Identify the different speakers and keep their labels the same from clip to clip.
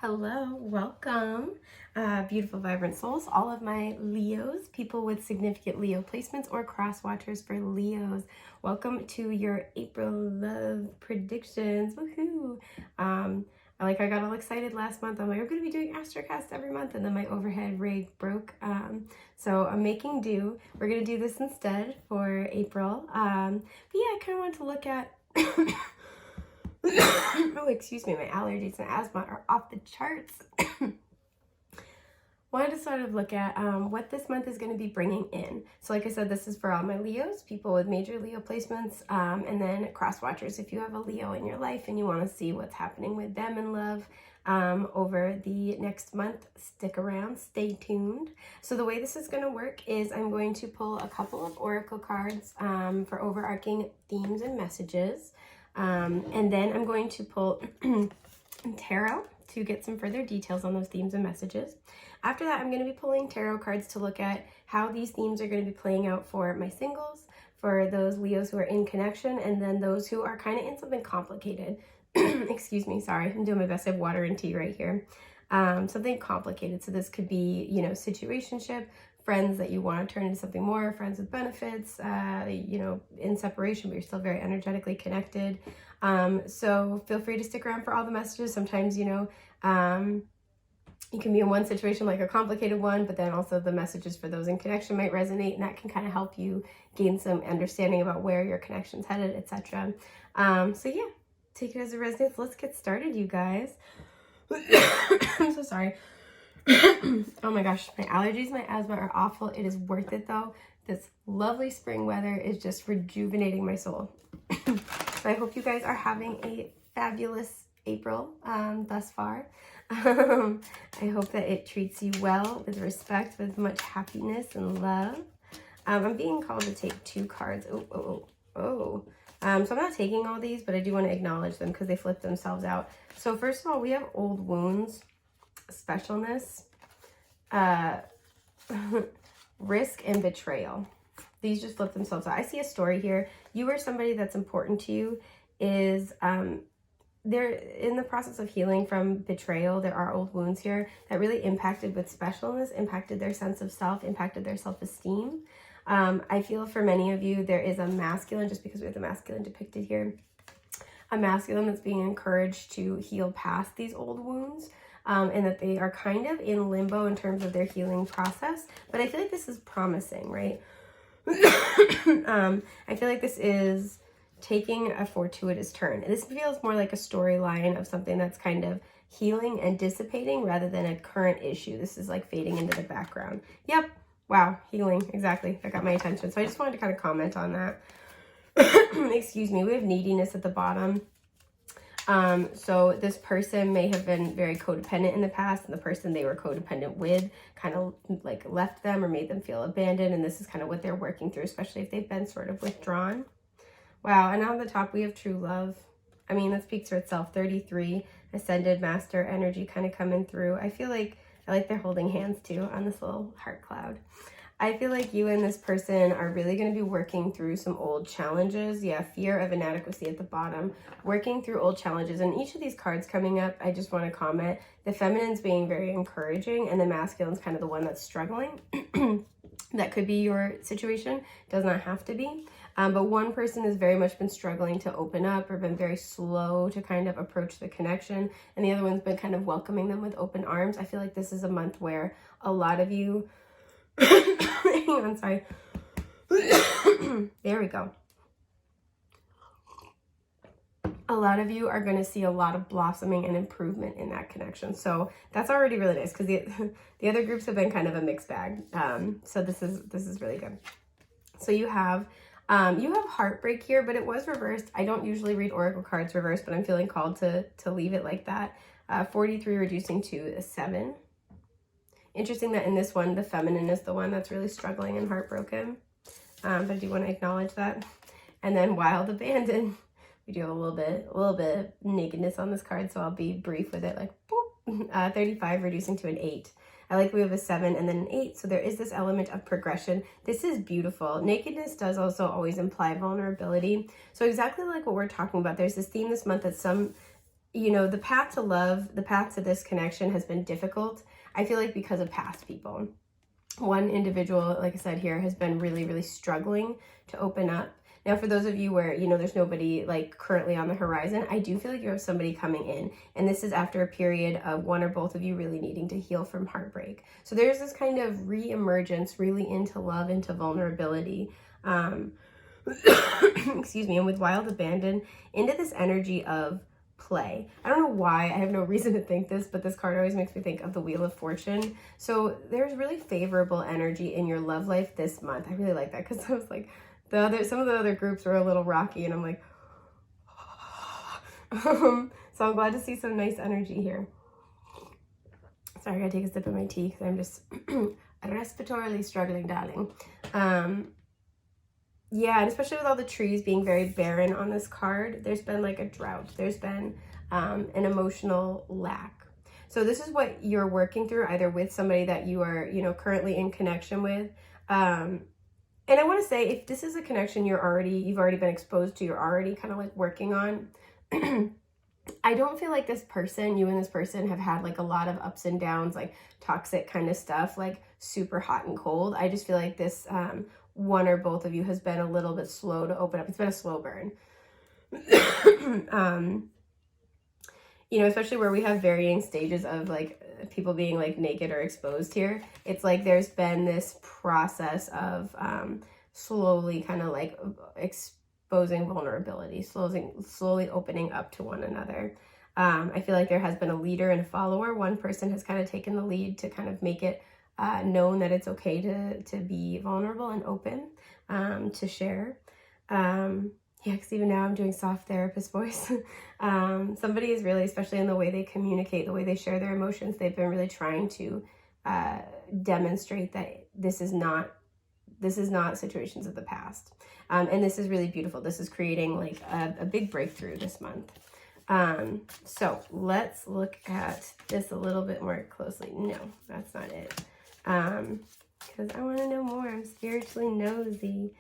Speaker 1: Hello, welcome, beautiful, vibrant souls, all of my Leos, people with significant Leo placements or cross watchers for Leos. Welcome to your April love predictions. Woohoo! I got all excited last month. I'm like, I'm going to be doing Astrocast every month, and then my overhead rig broke. So I'm making do. We're going to do this instead for April. But yeah, I kind of wanted to look at oh, excuse me, my allergies and asthma are off the charts. Wanted to sort of look at what this month is going to be bringing in. So like I said, this is for all my Leos, people with major Leo placements, and then cross watchers if you have a Leo in your life and you want to see what's happening with them in love over the next month. Stick around, stay tuned. So the way this is going to work is I'm going to pull a couple of oracle cards for overarching themes and messages. And then I'm going to pull tarot to get some further details on those themes and messages. After that, I'm going to be pulling tarot cards to look at how these themes are going to be playing out for my singles, for those Leos who are in connection, and then those who are kind of in something complicated. Excuse me, sorry, I'm doing my best. I have water and tea right here. Something complicated. So this could be, situationship, friends that you want to turn into something more, friends with benefits, in separation, but you're still very energetically connected. So feel free to stick around for all the messages. Sometimes, you can be in one situation like a complicated one, but then also the messages for those in connection might resonate, and that can kind of help you gain some understanding about where your connection's headed, etc. So yeah, take it as it resonates. Let's get started, you guys. I'm so sorry. Oh my gosh, my allergies, my asthma are awful. It is worth it though. This lovely spring weather is just rejuvenating my soul. So I hope you guys are having a fabulous April thus far. I hope that it treats you well, with respect, with much happiness and love. I'm being called to take 2 cards. So I'm not taking all these, but I do want to acknowledge them because they flip themselves out. So first of all, we have old wounds, specialness, risk, and betrayal. These just flip themselves out. I see a story here. You or somebody that's important to you is they're in the process of healing from betrayal. There are old wounds here that really impacted with specialness, impacted their sense of self, impacted their self-esteem. I feel for many of you, there is a masculine, just because we have the masculine depicted here, a masculine that's being encouraged to heal past these old wounds. And that they are kind of in limbo in terms of their healing process. But I feel like this is promising, right? I feel like this is taking a fortuitous turn. This feels more like a storyline of something that's kind of healing and dissipating rather than a current issue. This is like fading into the background. Yep. Wow. Healing. Exactly. That got my attention. So I just wanted to kind of comment on that. Excuse me. We have neediness at the bottom. So this person may have been very codependent in the past, and the person they were codependent with kind of like left them or made them feel abandoned. And this is kind of what they're working through, especially if they've been sort of withdrawn. Wow. And on the top, we have true love. I mean, that speaks for itself. 33, ascended master energy kind of coming through. I like they're holding hands too on this little heart cloud. I feel like you and this person are really going to be working through some old challenges. Yeah, fear of inadequacy at the bottom. Working through old challenges. And each of these cards coming up, I just want to comment. The feminine's being very encouraging, and the masculine's kind of the one that's struggling. That could be your situation. Does not have to be. But one person has very much been struggling to open up or been very slow to kind of approach the connection. And the other one's been kind of welcoming them with open arms. I feel like this is a month where a lot of you... Hang on, sorry. There we go. A lot of you are going to see a lot of blossoming and improvement in that connection. So that's already really nice because the other groups have been kind of a mixed bag. So this is really good. So you have heartbreak here, but it was reversed. I don't usually read oracle cards reversed, but I'm feeling called to leave it like that. 43 reducing to a 7. Interesting that in this one, the feminine is the one that's really struggling and heartbroken. But I do want to acknowledge that. And then wild abandon. We do have a little bit of nakedness on this card, so I'll be brief with it. Like, boop. 35 reducing to an 8. I like we have a 7 and then an 8, so there is this element of progression. This is beautiful. Nakedness does also always imply vulnerability. So exactly like what we're talking about, there's this theme this month that you know, the path to love, the path to this connection has been difficult. I feel like because of past people. One individual, like I said here, has been really, really struggling to open up. Now, for those of you where, you know, there's nobody like currently on the horizon, I do feel like you have somebody coming in. And this is after a period of one or both of you really needing to heal from heartbreak. So there's this kind of re-emergence really into love, into vulnerability. Excuse me. And with Wild Abandon, into this energy of play. I don't know why, I have no reason to think this, but this card always makes me think of the Wheel of Fortune. So there's really favorable energy in your love life this month. I really like that because I was like, some of the other groups were a little rocky, and I'm like, so I'm glad to see some nice energy here. Sorry, I gotta take a sip of my tea because I'm just respiratorily struggling, darling. Yeah, and especially with all the trees being very barren on this card, there's been like a drought. There's been an emotional lack. So this is what you're working through, either with somebody that you are, you know, currently in connection with. And I want to say, if this is a connection you've already been exposed to, you're already kind of like working on, I don't feel like you and this person have had like a lot of ups and downs, like toxic kind of stuff, like super hot and cold. I just feel like this one or both of you has been a little bit slow to open up. It's been a slow burn. You know, especially where we have varying stages of like people being like naked or exposed here. It's like there's been this process of slowly kind of like exposing vulnerability, slowly opening up to one another. I feel like there has been a leader and a follower. One person has kind of taken the lead to kind of make it known that it's okay to be vulnerable and open, to share. Yeah, because even now I'm doing soft therapist voice. Somebody is really, especially in the way they communicate, the way they share their emotions, they've been really trying to demonstrate that this is not situations of the past. And this is really beautiful. This is creating like a big breakthrough this month. So let's look at this a little bit more closely. No, that's not it. Because I want to know more. I'm spiritually nosy.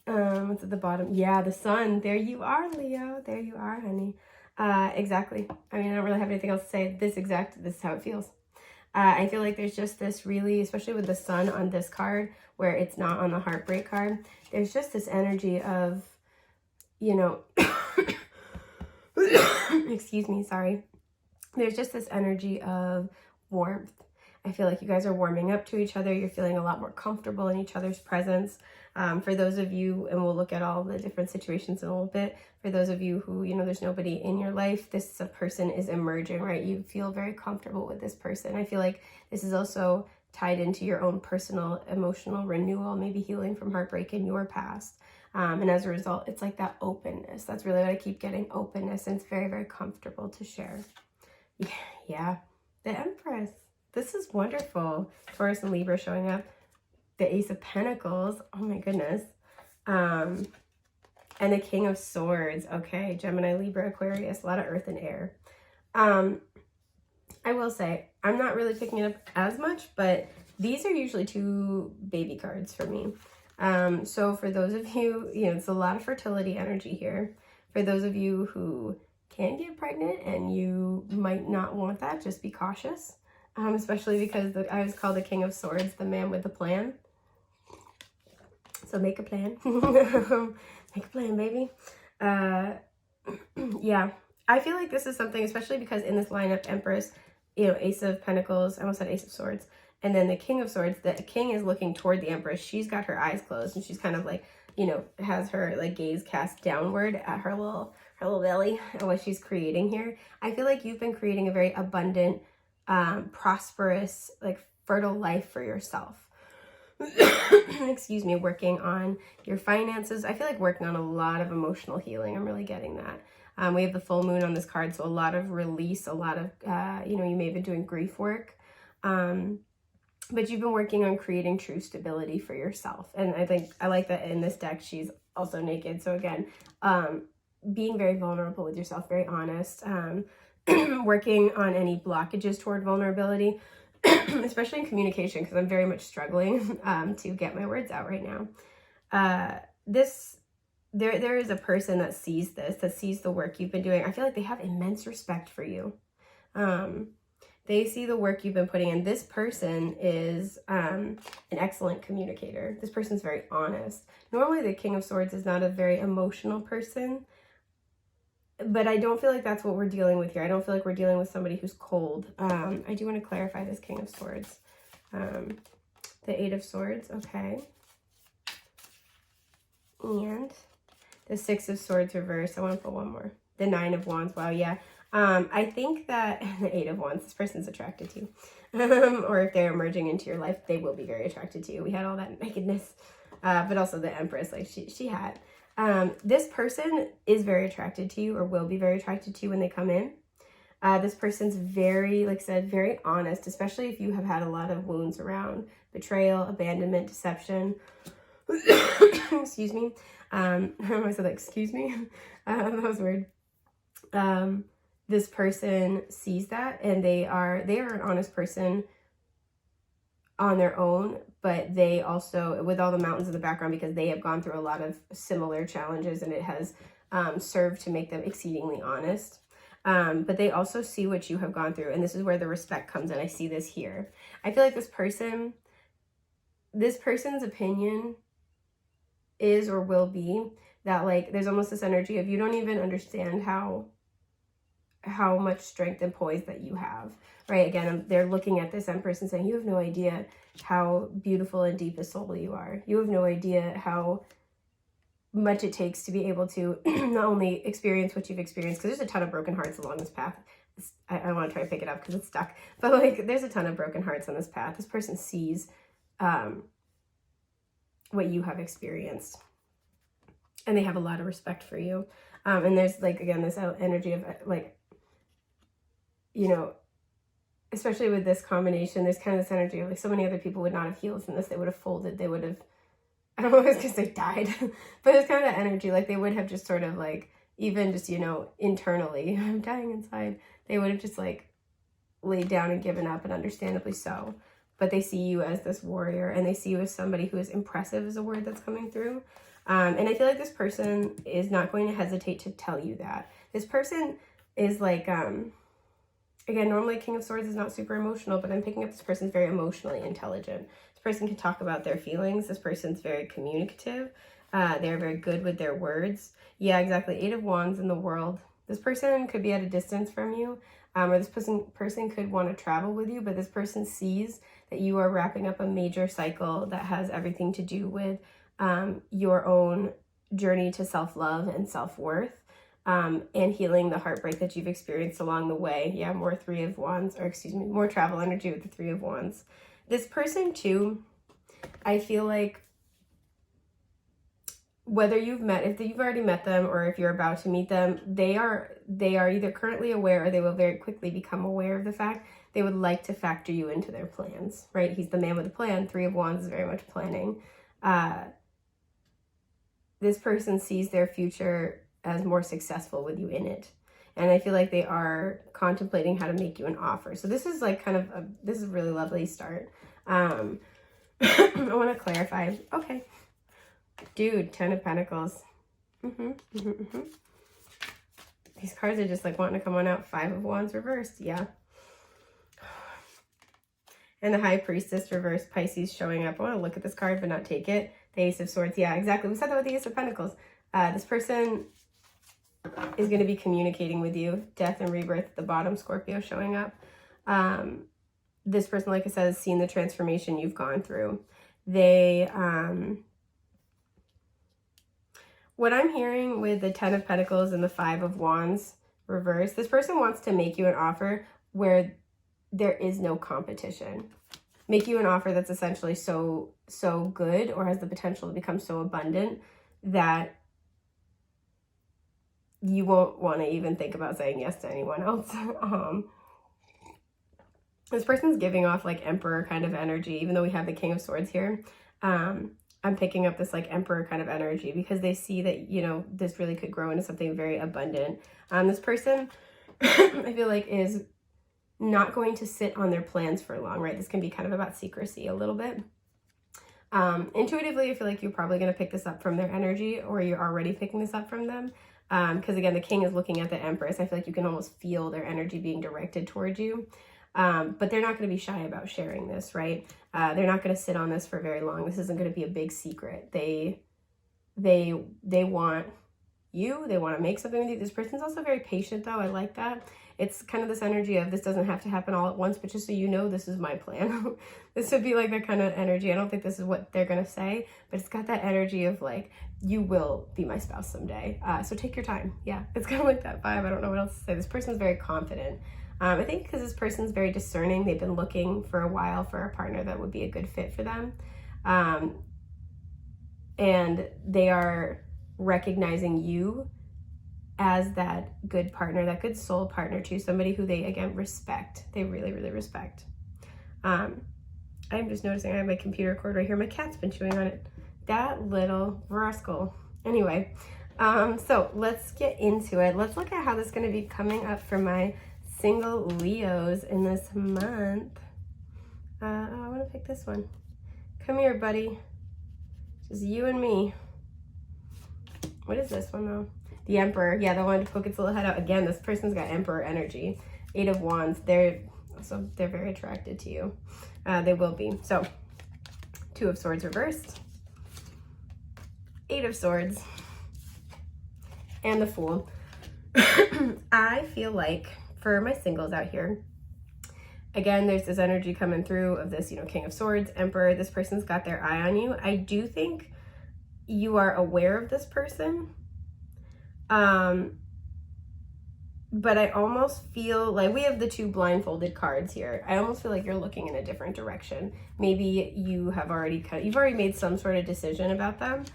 Speaker 1: What's at the bottom? Yeah, the sun. There you are, Leo. There you are, honey. Exactly. I mean, I don't really have anything else to say. This is how it feels. I feel like there's just this really, especially with the sun on this card, where it's not on the heartbreak card, there's just this energy of, you know, excuse me, sorry. There's just this energy of warmth. I feel like you guys are warming up to each other. You're feeling a lot more comfortable in each other's presence. For those of you, and we'll look at all the different situations in a little bit, for those of you who, you know, there's nobody in your life, this person is emerging, right? You feel very comfortable with this person. I feel like this is also tied into your own personal emotional renewal, maybe healing from heartbreak in your past. And as a result, it's like that openness. That's really what I keep getting, openness. And it's very, very comfortable to share. Yeah. The Empress. This is wonderful. Taurus and Libra showing up. The Ace of Pentacles. Oh my goodness. And the King of Swords. Okay. Gemini, Libra, Aquarius. A lot of earth and air. I will say, I'm not really picking it up as much, but these are usually two baby cards for me. So for those of you, you know, it's a lot of fertility energy here. For those of you who can get pregnant and you might not want that, just be cautious. Especially because I was called the King of Swords, the man with the plan. So make a plan. Make a plan, baby. Yeah, I feel like this is something, especially because in this lineup, Empress, you know, Ace of Pentacles, I almost said Ace of Swords, and then the King of Swords, the King is looking toward the Empress. She's got her eyes closed and she's kind of like, you know, has her like gaze cast downward at her little belly and what she's creating here. I feel like you've been creating a very abundant, prosperous, like fertile life for yourself. Excuse me, working on your finances. I feel like working on a lot of emotional healing. I'm really getting that. We have the full moon on this card, so a lot of release, a lot of, you know, you may have been doing grief work. But you've been working on creating true stability for yourself. And I think I like that in this deck, she's also naked. So again, being very vulnerable with yourself, very honest, working on any blockages toward vulnerability, especially in communication, because I'm very much struggling to get my words out right now. This there is a person that sees this, that sees the work you've been doing. I feel like they have immense respect for you. They see the work you've been putting in. This person is an excellent communicator. This person's very honest. Normally the King of Swords is not a very emotional person, but I don't feel like that's what we're dealing with here. I don't feel like we're dealing with somebody who's cold. I do want to clarify this King of Swords. The Eight of Swords, okay. And the Six of Swords reversed. I want to put one more. The Nine of Wands, wow, yeah. I think that the Eight of Wands, this person's attracted to you. Or if they're emerging into your life, they will be very attracted to you. We had all that nakedness, but also the Empress, like she had. This person is very attracted to you, or will be very attracted to you when they come in. This person's very, like I said, very honest, especially if you have had a lot of wounds around betrayal, abandonment, deception. Excuse me. I said that, excuse me. That was weird. This person sees that, and they are an honest person on their own, but they also, with all the mountains in the background, because they have gone through a lot of similar challenges, and it has served to make them exceedingly honest. But they also see what you have gone through, and this is where the respect comes in. I see this here. I feel like this person's opinion is or will be that, like, there's almost this energy of you don't even understand how much strength and poise that you have, right? Again, they're looking at this Empress and saying, you have no idea how beautiful and deep a soul you are. You have no idea how much it takes to be able to not only experience what you've experienced, because there's a ton of broken hearts along this path. I want to try to pick it up because it's stuck, but like there's a ton of broken hearts on this path. This person sees what you have experienced, and they have a lot of respect for you. And there's, like, again, this energy of, like, you know, especially with this combination, there's kind of this energy of, like, so many other people would not have healed from this. They would have folded. They would have, I don't know if it's because they died, but it's kind of that energy. Like, they would have just sort of, like, even just, you know, internally, I'm dying inside. They would have just, like, laid down and given up, and understandably so. But they see you as this warrior, and they see you as somebody who is impressive, is a word that's coming through. And I feel like this person is not going to hesitate to tell you that. This person is like, again, normally King of Swords is not super emotional, but I'm picking up this person's very emotionally intelligent. This person can talk about their feelings. This person's very communicative. They're very good with their words. Yeah, exactly. Eight of Wands in the world. This person could be at a distance from you, or this person could want to travel with you, but this person sees that you are wrapping up a major cycle that has everything to do with your own journey to self-love and self-worth, and healing the heartbreak that you've experienced along the way. Yeah, more Three of Wands, or excuse me, more travel energy with the Three of Wands. This person too, I feel like, whether if you've already met them or if you're about to meet them, they are either currently aware, or they will very quickly become aware of the fact they would like to factor you into their plans, right? He's the man with a plan. Three of Wands is very much planning. This person sees their future as more successful with you in it. And I feel like they are contemplating how to make you an offer. So this is like this is a really lovely start. I want to clarify. Okay. Dude, Ten of Pentacles. These cards are just like wanting to come on out. Five of Wands reversed. Yeah. And the High Priestess reversed, Pisces showing up. I want to look at this card but not take it. The Ace of Swords. Yeah, exactly. We said that with the Ace of Pentacles. This person is going to be communicating with you. Death and Rebirth at the bottom. Scorpio showing up. This person, like I said, has seen the transformation you've gone through. They, what I'm hearing with the Ten of Pentacles and the Five of Wands reversed, this person wants to make you an offer where there is no competition. Make you an offer that's essentially so good, or has the potential to become so abundant that you won't want to even think about saying yes to anyone else. This person's giving off like Emperor kind of energy, even though we have the King of Swords here. I'm picking up this like Emperor kind of energy because they see that, you know, this really could grow into something very abundant. This person, I feel like, is not going to sit on their plans for long, right? This can be kind of about secrecy a little bit. Intuitively, I feel like you're probably going to pick this up from their energy, or you're already picking this up from them. Because again, the King is looking at the Empress. I feel like you can almost feel their energy being directed towards you. But they're not going to be shy about sharing this, right? They're not going to sit on this for very long. This isn't going to be a big secret. They want you. They want to make something with you. This person's also very patient, though. I like that. It's kind of this energy of this doesn't have to happen all at once, but just so you know, this is my plan. This would be like that kind of energy. I don't think this is what they're going to say, but it's got that energy of like, you will be my spouse someday. So take your time. Yeah, it's kind of like that vibe. I don't know what else to say. This person's very confident. I think because this person's very discerning. They've been looking for a while for a partner that would be a good fit for them. And they are recognizing you as that good partner, that good soul partner too, somebody who they, again, respect. They really, really respect. I'm just noticing I have my computer cord right here. My cat's been chewing on it. That little rascal. Anyway, so let's get into it. Let's look at how this is going to be coming up for my single Leos in this month. I want to pick this one. Come here, buddy. Just you and me. What is this one, though? The Emperor. Yeah, the one to poke its little head out. Again, this person's got Emperor energy. 8 of Wands. They're very attracted to you. They will be. So, 2 of Swords reversed. 8 of Swords. And the Fool. I feel like for my singles out here, again, there's this energy coming through of this, King of Swords, Emperor. This person's got their eye on you. I do think you are aware of this person. But I almost feel like we have the 2 blindfolded cards here. I almost feel like you're looking in a different direction. Maybe you've already made some sort of decision about them.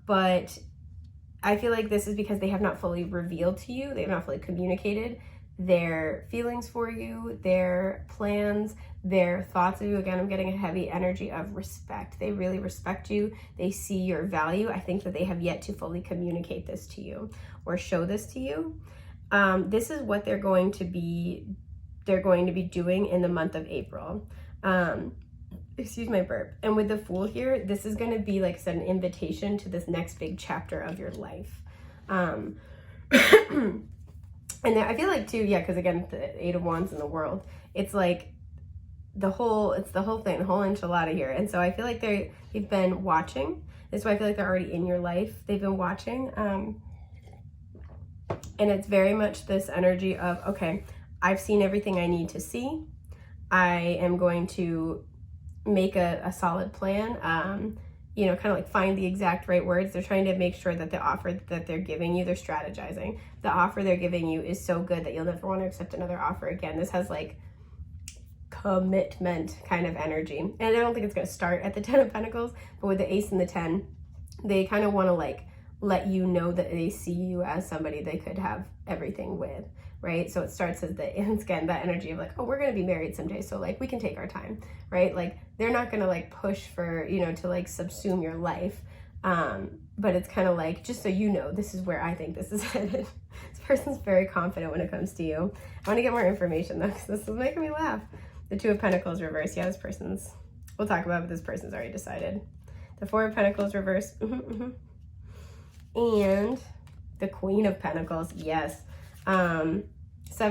Speaker 1: But I feel like this is because they have not fully revealed to you. They have not fully communicated their feelings for you, their plans, their thoughts of you. Again, I'm getting a heavy energy of respect. They really respect you. They see your value. I think that they have yet to fully communicate this to you or show this to you. This is what they're going to be doing in the month of April. Excuse my burp. And with the Fool here, this is going to be, like I said, an invitation to this next big chapter of your life. And I feel like too, yeah, because again, the 8 of Wands in the World, it's like the whole thing, the whole enchilada here. And so I feel like they've been watching. That's why I feel like they're already in your life. They've been watching. And it's very much this energy of, okay, I've seen everything I need to see. I am going to make a solid plan. Kind of like find the exact right words. They're trying to make sure that the offer that they're giving you, they're strategizing. The offer they're giving you is so good that you'll never want to accept another offer again. This has like commitment kind of energy. And I don't think it's going to start at the 10 of Pentacles, but with the Ace and the 10, they kind of want to like let you know that they see you as somebody they could have everything with, right? So it starts as again, that energy of like, oh, we're going to be married someday. So like, we can take our time, right? Like they're not going to like push for, to like subsume your life. But it's kind of like, just so you know, this is where I think this is headed. This person's very confident when it comes to you. I want to get more information though, because this is making me laugh. The 2 of Pentacles reversed. Yeah, we'll talk about it, but this person's already decided. The 4 of Pentacles reversed. And the Queen of Pentacles. Yes. 7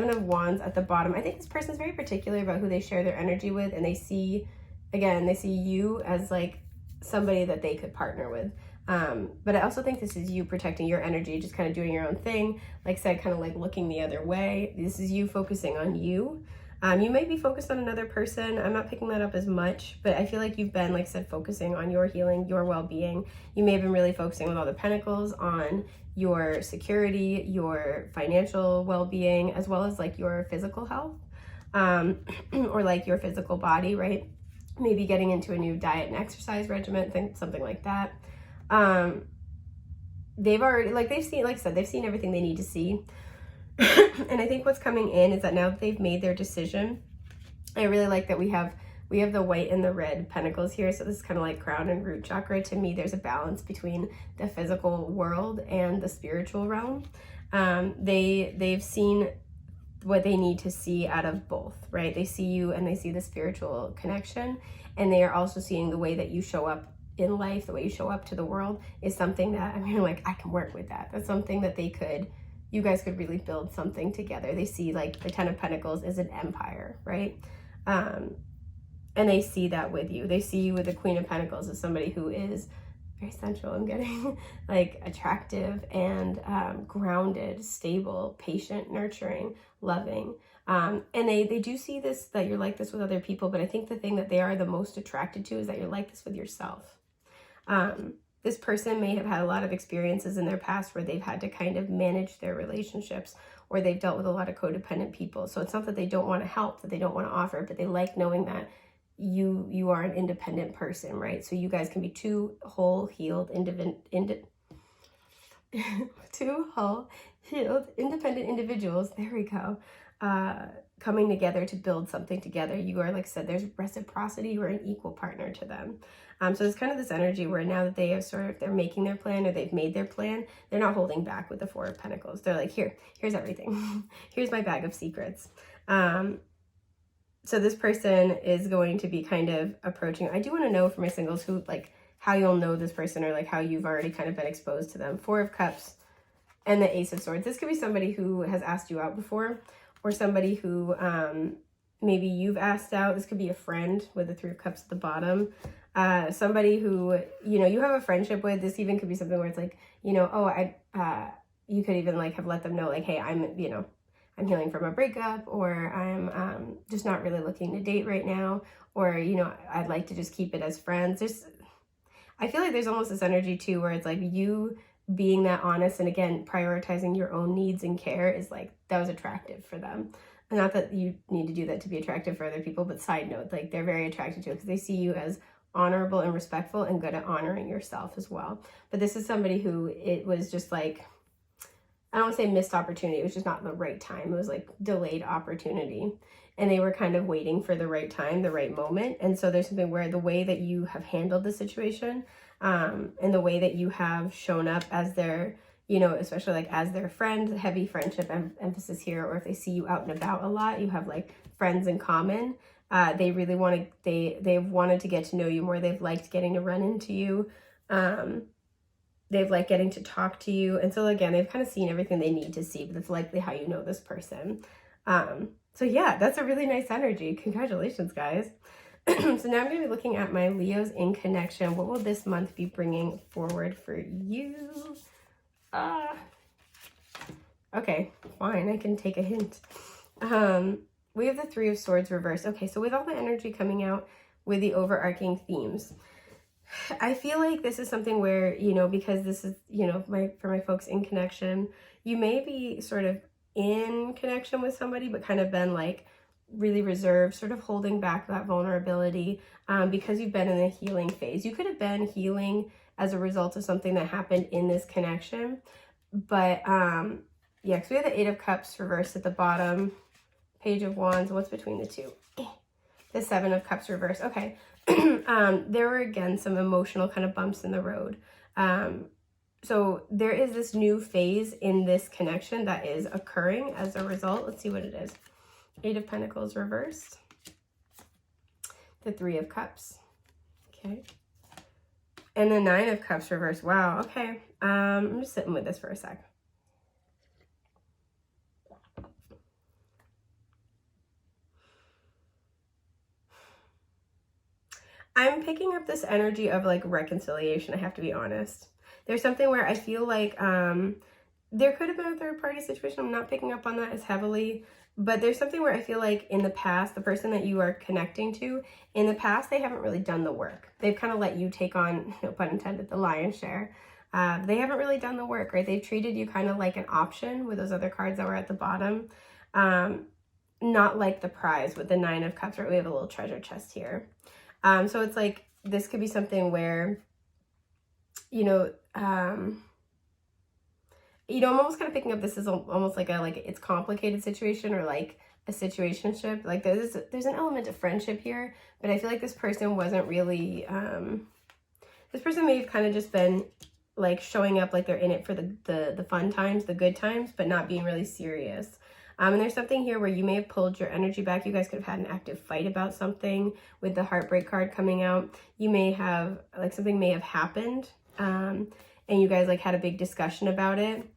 Speaker 1: of Wands at the bottom. I think this person's very particular about who they share their energy with, and they see you as like somebody that they could partner with. But I also think this is you protecting your energy, just kind of doing your own thing. Like I said, kind of like looking the other way. This is you focusing on you. You might be focused on another person. I'm not picking that up as much, but I feel like you've been, like I said, focusing on your healing, your well-being. You may have been really focusing with all the Pentacles on your security, your financial well-being, as well as like your physical health, or like your physical body, right? Maybe getting into a new diet and exercise regimen, something like that. They've seen everything they need to see. And I think what's coming in is that now that they've made their decision, I really like that we have the white and the red pentacles here. So this is kind of like crown and root chakra. To me, there's a balance between the physical world and the spiritual realm. They've seen what they need to see out of both, right? They see you and they see the spiritual connection, and they are also seeing the way that you show up in life, the way you show up to the world is something that, I mean, like, I can work with that. That's something that you guys could really build something together. They see like the Ten of Pentacles is an empire, right? And they see that with you. They see you with the Queen of Pentacles as somebody who is very sensual. I'm getting like attractive and grounded, stable, patient, nurturing, loving. And they do see this, that you're like this with other people, but I think the thing that they are the most attracted to is that you're like this with yourself. This person may have had a lot of experiences in their past where they've had to kind of manage their relationships, or they've dealt with a lot of codependent people. So it's not that they don't want to help, that they don't want to offer, but they like knowing that you are an independent person, right? So you guys can be two whole healed independent individuals. There we go. Coming together to build something together. You are, like I said, there's reciprocity. You are an equal partner to them. So it's kind of this energy where now that they have they're making their plan, or they've made their plan, they're not holding back with the Four of Pentacles. They're like, here's everything. Here's my bag of secrets. So this person is going to be kind of approaching. I do want to know for my singles who, like, how you'll know this person, or like how you've already kind of been exposed to them. Four of Cups and the Ace of Swords. This could be somebody who has asked you out before, or somebody who maybe you've asked out. This could be a friend with the Three of Cups at the bottom. Somebody who, you know, you have a friendship with. This even could be something where it's like, you know, you could even like have let them know, like, hey, I'm healing from a breakup, or I'm just not really looking to date right now, or, you know, I'd like to just keep it as friends. I feel like there's almost this energy too, where it's like you being that honest, and again, prioritizing your own needs and care is like, that was attractive for them. Not that you need to do that to be attractive for other people, but side note, like, they're very attracted to it because they see you as honorable and respectful and good at honoring yourself as well. But this is somebody who, it was just like, I don't want to say missed opportunity. It was just not the right time. It was like delayed opportunity. And they were kind of waiting for the right time, the right moment. And so there's something where the way that you have handled the situation, and the way that you have shown up as their, you know, especially like as their friend, heavy friendship emphasis here, or if they see you out and about a lot, you have like friends in common. They really want to, they've wanted to get to know you more. They've liked getting to run into you. They've liked getting to talk to you. And so again, they've kind of seen everything they need to see, but that's likely how you know this person. So yeah, that's a really nice energy. Congratulations, guys. So now I'm going to be looking at my Leos in connection. What will this month be bringing forward for you? Okay, fine. I can take a hint. We have the Three of Swords reversed. Okay, so with all the energy coming out with the overarching themes, I feel like this is something where, you know, because this is, you know, for my folks in connection, you may be sort of in connection with somebody, but kind of been like really reserved, sort of holding back that vulnerability, because you've been in a healing phase. You could have been healing as a result of something that happened in this connection. But yeah, because we have the Eight of Cups reversed at the bottom, Page of Wands. What's between the two? The Seven of Cups reversed. Okay. There were, again, some emotional kind of bumps in the road. So there is this new phase in this connection that is occurring as a result. Let's see what it is. Eight of Pentacles reversed. The Three of Cups. Okay. And the Nine of Cups reversed. Wow. Okay. I'm just sitting with this for a sec. I'm picking up this energy of like reconciliation. I have to be honest. There's something where I feel like there could have been a third party situation. I'm not picking up on that as heavily, but there's something where I feel like in the past, the person that you are connecting to, in the past, they haven't really done the work. They've kind of let you take on, no pun intended, the lion's share. They haven't really done the work, right? They've treated you kind of like an option with those other cards that were at the bottom. Not like the prize with the Nine of Cups, right? We have a little treasure chest here. So it's like, this could be something where, you know, I'm almost kind of picking up this is almost like it's complicated situation, or like a situationship. Like there's an element of friendship here, but I feel like this person wasn't really, this person may have kind of just been like showing up like they're in it for the fun times, the good times, but not being really serious. And there's something here where you may have pulled your energy back. You guys could have had an active fight about something with the heartbreak card coming out. You may have, like, something may have happened, and you guys like had a big discussion about it.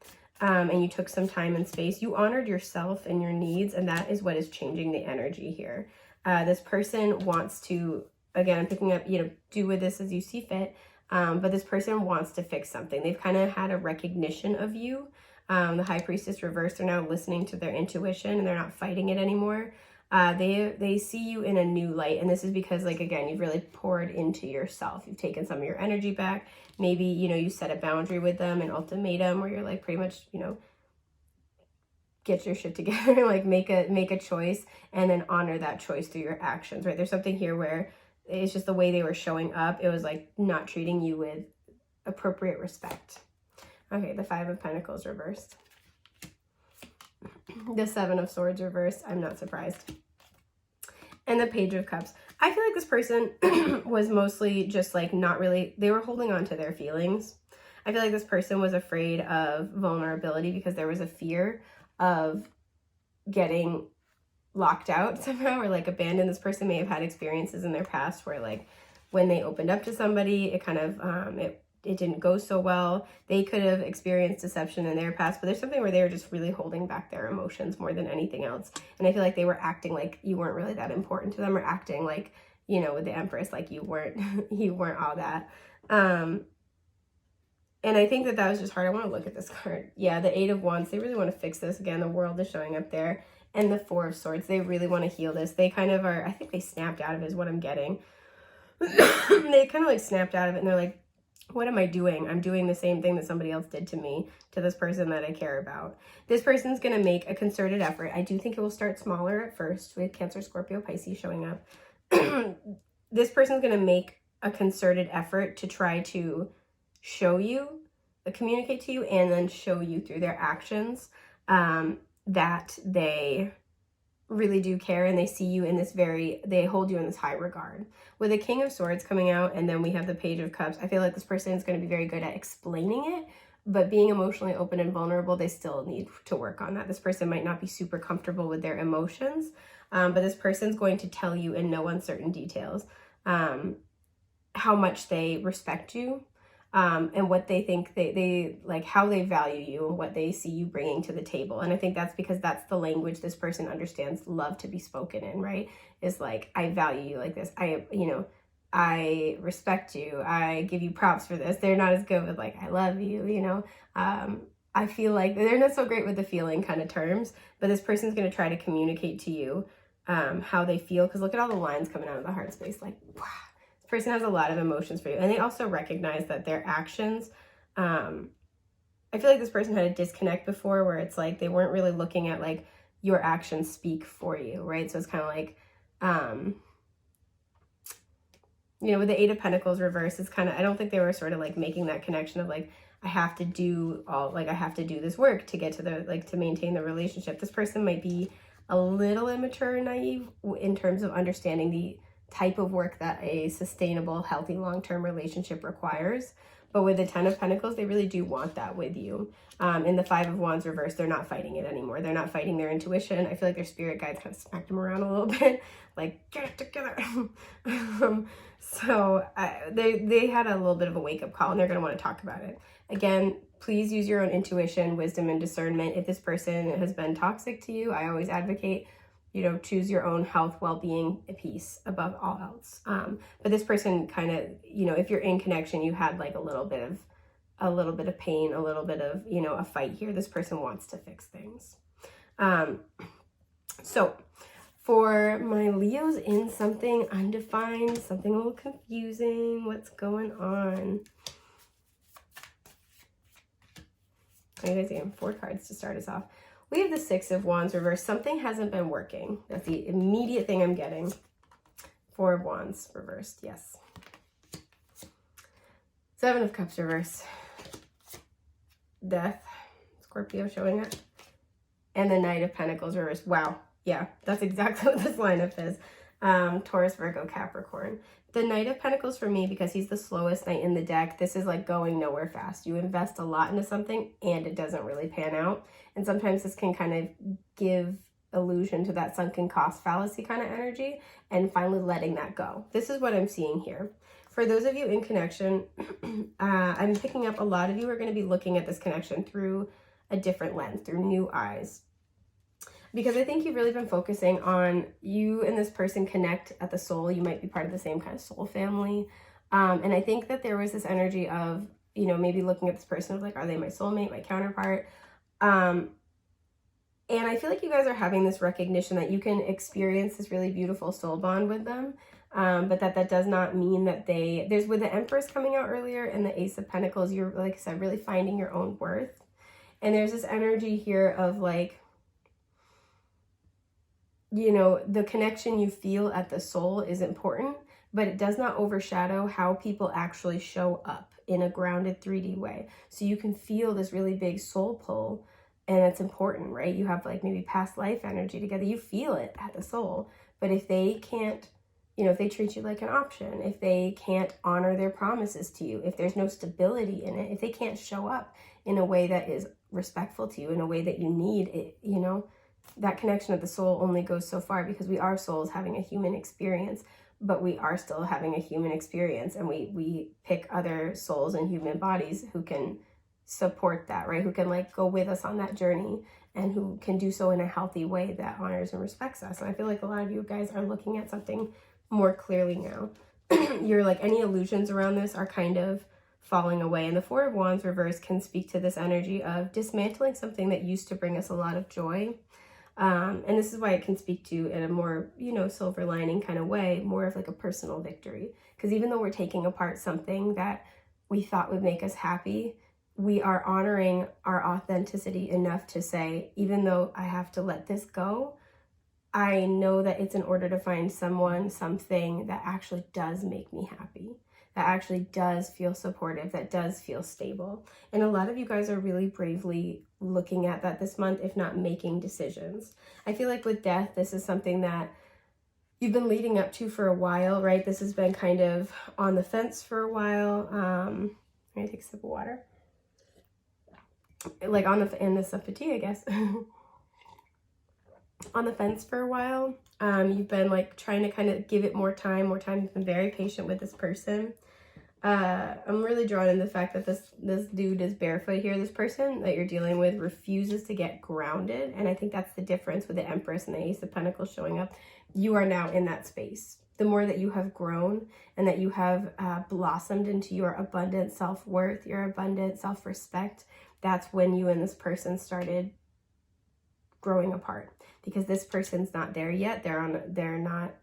Speaker 1: And you took some time and space. You honored yourself and your needs, and that is what is changing the energy here. This person wants to, again, I'm picking up, do with this as you see fit, but this person wants to fix something. They've kind of had a recognition of you. The High Priestess reversed, they're now listening to their intuition, and they're not fighting it anymore. They see you in a new light, and this is because, like, again, you've really poured into yourself. You've taken some of your energy back. Maybe, you set a boundary with them, an ultimatum, where you're like, pretty much, get your shit together, like make a choice, and then honor that choice through your actions, right? There's something here where it's just the way they were showing up. It was like not treating you with appropriate respect. Okay, the Five of Pentacles reversed. The Seven of Swords reversed. I'm not surprised. And the Page of Cups. I feel like this person was mostly just like not really, they were holding on to their feelings. I feel like this person was afraid of vulnerability because there was a fear of getting locked out somehow or like abandoned. This person may have had experiences in their past where like when they opened up to somebody, it kind of, it didn't go so well. They could have experienced deception in their past, but there's something where they were just really holding back their emotions more than anything else. And I feel like they were acting like you weren't really that important to them, or acting like, with the Empress, like you weren't, you weren't all that. And I think that was just hard. I want to look at this card. Yeah, the Eight of Wands, they really want to fix this. Again, the World is showing up there. And the Four of Swords, they really want to heal this. They kind of are, I think they snapped out of it is what I'm getting. They kind of like snapped out of it, and they're like, what am I doing? I'm doing the same thing that somebody else did to me, to this person that I care about. This person's going to make a concerted effort. I do think it will start smaller at first with Cancer, Scorpio, Pisces showing up. This person's going to make a concerted effort to try to show you, communicate to you, and then show you through their actions that they really do care, and they see you in this they hold you in this high regard. With the King of Swords coming out, and then we have the Page of Cups, I feel like this person is going to be very good at explaining it, but being emotionally open and vulnerable, they still need to work on that. This person might not be super comfortable with their emotions, but this person's going to tell you in no uncertain details how much they respect you, and what they think they like, how they value you and what they see you bringing to the table. And I think that's because that's the language this person understands love to be spoken in, right? Is like, I value you like this. I respect you. I give you props for this. They're not as good with like, I love you, I feel like they're not so great with the feeling kind of terms, but this person's going to try to communicate to you how they feel. Because look at all the lines coming out of the heart space. Like, wow. Person has a lot of emotions for you, and they also recognize that their actions, I feel like this person had a disconnect before where it's like they weren't really looking at like your actions speak for you, right? So it's kind of like with the Eight of Pentacles reversed, it's kind of, I don't think they were sort of like making that connection of like, I have to do this work to get to to maintain the relationship. This person might be a little immature and naive in terms of understanding the type of work that a sustainable, healthy, long-term relationship requires. But with the Ten of Pentacles, they really do want that with you. In the Five of Wands reversed, they're not fighting it anymore. They're not fighting their intuition. I feel like their spirit guides kind of smacked them around a little bit, like, get it together. They had a little bit of a wake-up call, and they're going to want to talk about it. Again, please use your own intuition, wisdom, and discernment. If this person has been toxic to you, I always advocate, choose your own health, well-being, peace above all else. But this person kind of, if you're in connection, you had like a little bit of pain, a little bit of, a fight here. This person wants to fix things. So for my Leos in something undefined, something a little confusing, what's going on? You guys get 4 cards to start us off. We have the Six of Wands reversed. Something hasn't been working. That's the immediate thing I'm getting. 4 of Wands reversed. Yes. 7 of Cups reversed. Death. Scorpio showing up. And the Knight of Pentacles reversed. Wow. Yeah, that's exactly what this lineup is. Taurus, Virgo, Capricorn. The Knight of Pentacles for me, because he's the slowest knight in the deck, this is like going nowhere fast. You invest a lot into something and it doesn't really pan out. And sometimes this can kind of give illusion to that sunken cost fallacy kind of energy, and finally letting that go. This is what I'm seeing here. For those of you in connection, I'm picking up a lot of you are going to be looking at this connection through a different lens, through new eyes. Because I think you've really been focusing on you and this person connect at the soul. You might be part of the same kind of soul family. And I think that there was this energy of, you know, maybe looking at this person of like, are they my soulmate, my counterpart? And I feel like you guys are having this recognition that you can experience this really beautiful soul bond with them. But that does not mean that there's with the Empress coming out earlier and the Ace of Pentacles, you're, like I said, really finding your own worth. And there's this energy here of like, you know, the connection you feel at the soul is important, but it does not overshadow how people actually show up in a grounded 3D way. So you can feel this really big soul pull, and it's important, right? You have like maybe past life energy together. You feel it at the soul, but if they can't, you know, if they treat you like an option, if they can't honor their promises to you, if there's no stability in it, if they can't show up in a way that is respectful to you, in a way that you need it, you know, that connection of the soul only goes so far, because we are souls having a human experience, but we are still having a human experience, and we pick other souls and human bodies who can support that, right? Who can like go with us on that journey, and who can do so in a healthy way that honors and respects us. And I feel like a lot of you guys are looking at something more clearly now. You're like, any illusions around this are kind of falling away. And the Four of Wands reverse can speak to this energy of dismantling something that used to bring us a lot of joy. And this is why it can speak to, in a more, you know, silver lining kind of way, more of like a personal victory. Because even though we're taking apart something that we thought would make us happy, we are honoring our authenticity enough to say, even though I have to let this go, I know that it's in order to find someone, something that actually does make me happy, that actually does feel supportive, that does feel stable. And a lot of you guys are really bravely looking at that this month, if not making decisions. I feel like with death, this is something that you've been leading up to for a while, right? This has been kind of on the fence for a while. I'm gonna take a sip of water. Like and a sip of tea, I guess. On the fence for a while. You've been like trying to kind of give it more time. You've been very patient with this person. I'm really drawn in the fact that this dude is barefoot here. This person that you're dealing with refuses to get grounded. And I think that's the difference with the Empress and the Ace of Pentacles showing up. You are now in that space. The more that you have grown and that you have blossomed into your abundant self-worth, your abundant self-respect, that's when you and this person started growing apart. Because this person's not there yet. They're not,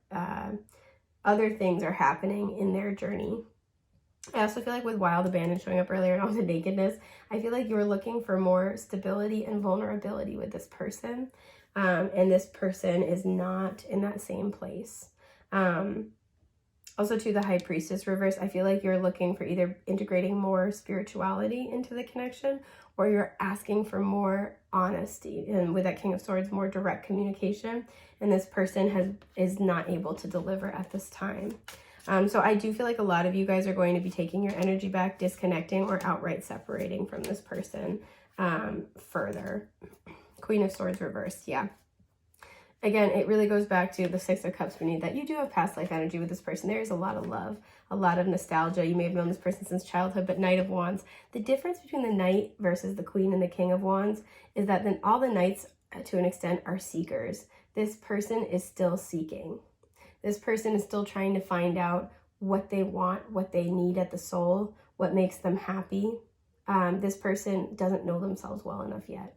Speaker 1: other things are happening in their journey. I also feel like with Wild Abandon showing up earlier and all the nakedness, I feel like you're looking for more stability and vulnerability with this person. And this person is not in that same place. Also to the High Priestess reverse, I feel like you're looking for either integrating more spirituality into the connection, or you're asking for more honesty. And with that King of Swords, more direct communication. And this person is not able to deliver at this time. So I do feel like a lot of you guys are going to be taking your energy back, disconnecting, or outright separating from this person further. Queen of Swords reversed, yeah. Again, it really goes back to the Six of Cups beneath that. You do have past life energy with this person. There is a lot of love, a lot of nostalgia. You may have known this person since childhood, but Knight of Wands. The difference between the Knight versus the Queen and the King of Wands is that then all the Knights, to an extent, are seekers. This person is still seeking. This person is still trying to find out what they want, what they need at the soul, what makes them happy. This person doesn't know themselves well enough yet.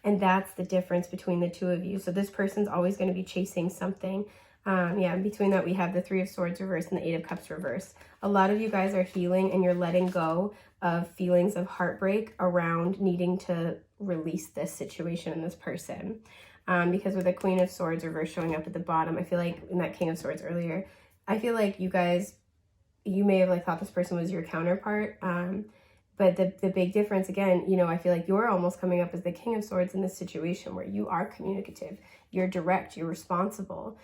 Speaker 1: And that's the difference between the two of you. So this person's always going to be chasing something. Yeah, between that we have the Three of Swords reverse and the Eight of Cups reverse. A lot of you guys are healing and you're letting go of feelings of heartbreak around needing to release this situation and this person. Because with the Queen of Swords reverse showing up at the bottom, I feel like in that King of Swords earlier, I feel like you guys, you may have like thought this person was your counterpart. But the big difference, again, you know, I feel like you're almost coming up as the King of Swords in this situation where you are communicative, you're direct, you're responsible.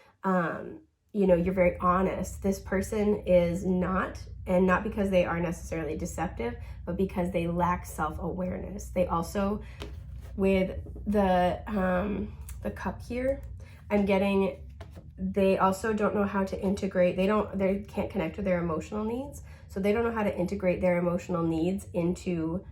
Speaker 1: you know, you're very honest. This person is not, and not because they are necessarily deceptive, but because they lack self-awareness. They also, with the cup here, I'm getting, they also don't know how to integrate, they can't connect with their emotional needs. So they don't know how to integrate their emotional needs into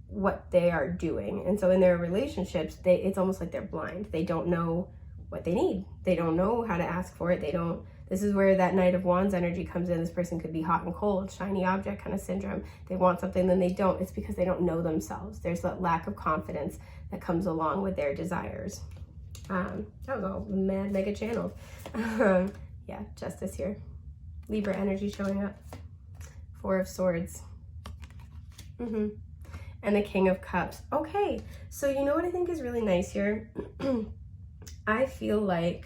Speaker 1: what they are doing. And so in their relationships, it's almost like they're blind. They don't know what they need. They don't know how to ask for it. This is where that Knight of Wands energy comes in. This person could be hot and cold, shiny object kind of syndrome. They want something, then they don't. It's because they don't know themselves. There's that lack of confidence that comes along with their desires. That was all mad mega channeled. Yeah, Justice here. Libra energy showing up. Four of Swords. And the King of Cups. Okay, so you know what I think is really nice here? I feel like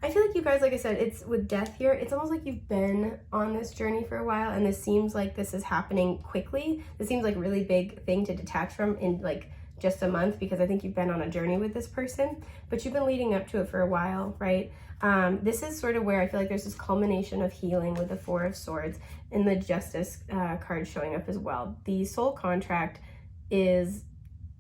Speaker 1: you guys, like I said, it's with Death here, it's almost like you've been on this journey for a while, and this seems like this is happening quickly. This seems like a really big thing to detach from in like just a month, because I think you've been on a journey with this person, but you've been leading up to it for a while, right? This is sort of where I feel like there's this culmination of healing with the Four of Swords and the Justice card showing up as well. The soul contract is,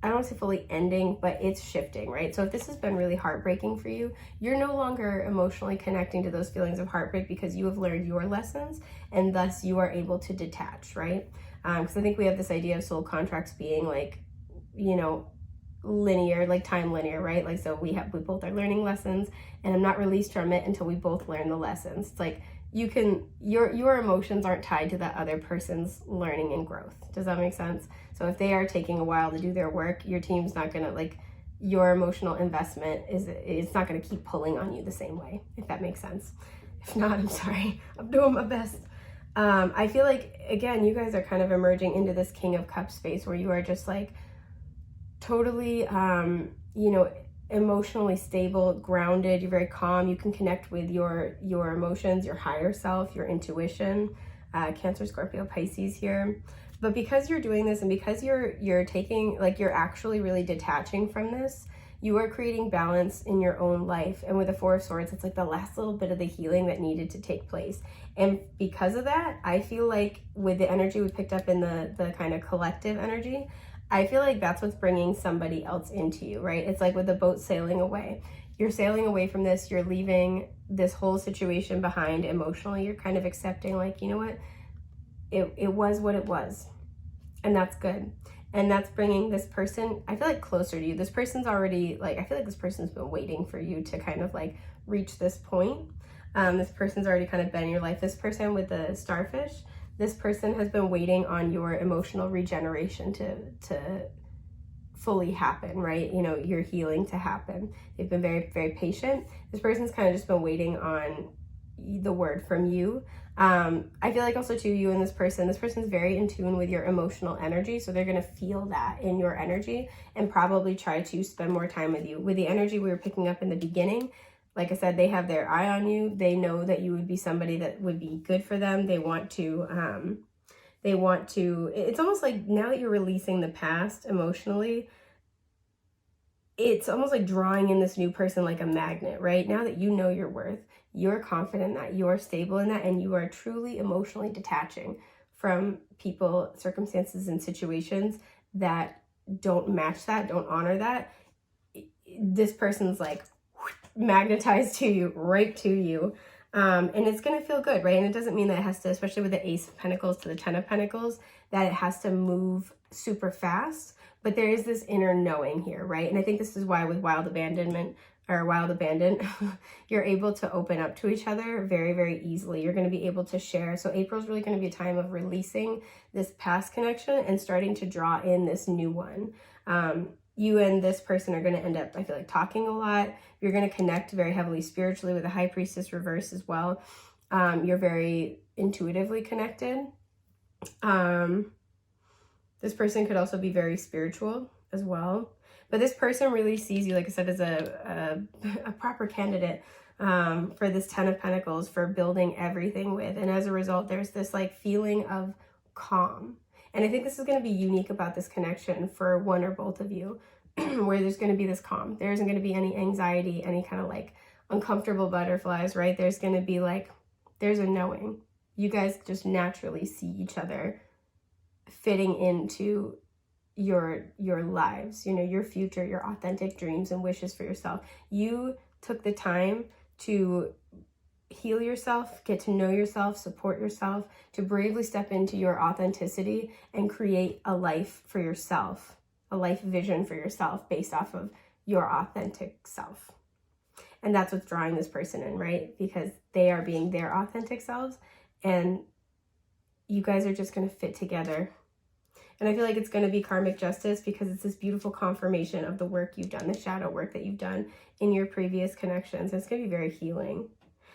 Speaker 1: I don't want to say fully ending, but it's shifting, right? So if this has been really heartbreaking for you, you're no longer emotionally connecting to those feelings of heartbreak because you have learned your lessons, and thus you are able to detach, right? Because I think we have this idea of soul contracts being like, you know, linear, like time linear, right? Like, so we both are learning lessons, and I'm not released from it until we both learn the lessons. It's like your emotions aren't tied to that other person's learning and growth. Does that make sense? So if they are taking a while to do their work, your team's not gonna, like, your emotional investment it's not gonna keep pulling on you the same way, if that makes sense. If not, I'm sorry. I'm doing my best. I feel like, again, you guys are kind of emerging into this King of Cups space where you are just like totally, you know, emotionally stable, grounded. You're very calm. You can connect with your emotions, your higher self, your intuition. Cancer, Scorpio, Pisces here. But because you're doing this, and because you're taking, like, you're actually really detaching from this, you are creating balance in your own life. And with the Four of Swords, it's like the last little bit of the healing that needed to take place. And because of that, I feel like with the energy we picked up in the kind of collective energy, I feel like that's what's bringing somebody else into you, right? It's like with the boat sailing away. You're sailing away from this. You're leaving this whole situation behind emotionally. You're kind of accepting, like, you know what? It was what it was. And that's good. And that's bringing this person, I feel like, closer to you. This person's already, like, I feel like this person's been waiting for you to kind of like reach this point. This person's already kind of been in your life. This person with the starfish, this person has been waiting on your emotional regeneration to fully happen, right? You know, your healing to happen. They've been very, very patient. This person's kind of just been waiting on the word from you. I feel like also too, you and this person's very in tune with your emotional energy. So they're going to feel that in your energy and probably try to spend more time with you. With the energy we were picking up in the beginning, like I said, they have their eye on you. They know that you would be somebody that would be good for them. They want to, it's almost like now that you're releasing the past emotionally, it's almost like drawing in this new person like a magnet, right? Now that you know your worth, you're confident that you're stable in that, and you are truly emotionally detaching from people, circumstances, and situations that don't match that, don't honor that. This person's like magnetized to you, right to you. And it's going to feel good, right? And it doesn't mean that it has to, especially with the Ace of Pentacles to the Ten of Pentacles, that it has to move super fast. But there is this inner knowing here, right? And I think this is why with Wild Abandon, you're able to open up to each other very, very easily. You're going to be able to share. So April's really going to be a time of releasing this past connection and starting to draw in this new one. You and this person are going to end up, I feel like, talking a lot. You're going to connect very heavily spiritually with the High Priestess reverse as well. You're very intuitively connected. This person could also be very spiritual as well. But this person really sees you, like I said, as a proper candidate for this Ten of Pentacles, for building everything with. And as a result, there's this like feeling of calm. And I think this is going to be unique about this connection for one or both of you, where there's going to be this calm. There isn't going to be any anxiety, any kind of like uncomfortable butterflies, right? There's going to be like, there's a knowing. You guys just naturally see each other fitting into your lives, you know, your future, your authentic dreams and wishes for yourself. You took the time to heal yourself, get to know yourself, support yourself, to bravely step into your authenticity and create a life for yourself, a life vision for yourself based off of your authentic self. And that's what's drawing this person in, right? Because they are being their authentic selves, and you guys are just going to fit together. And I feel like it's going to be karmic justice because it's this beautiful confirmation of the work you've done, the shadow work that you've done in your previous connections. It's going to be very healing.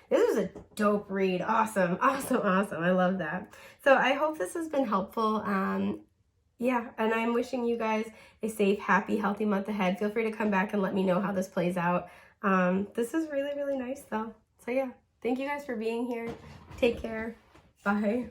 Speaker 1: This was a dope read. Awesome, awesome, awesome. I love that. So I hope this has been helpful. Yeah, and I'm wishing you guys a safe, happy, healthy month ahead. Feel free to come back and let me know how this plays out. This is really, really nice though. So yeah, thank you guys for being here. Take care. Bye.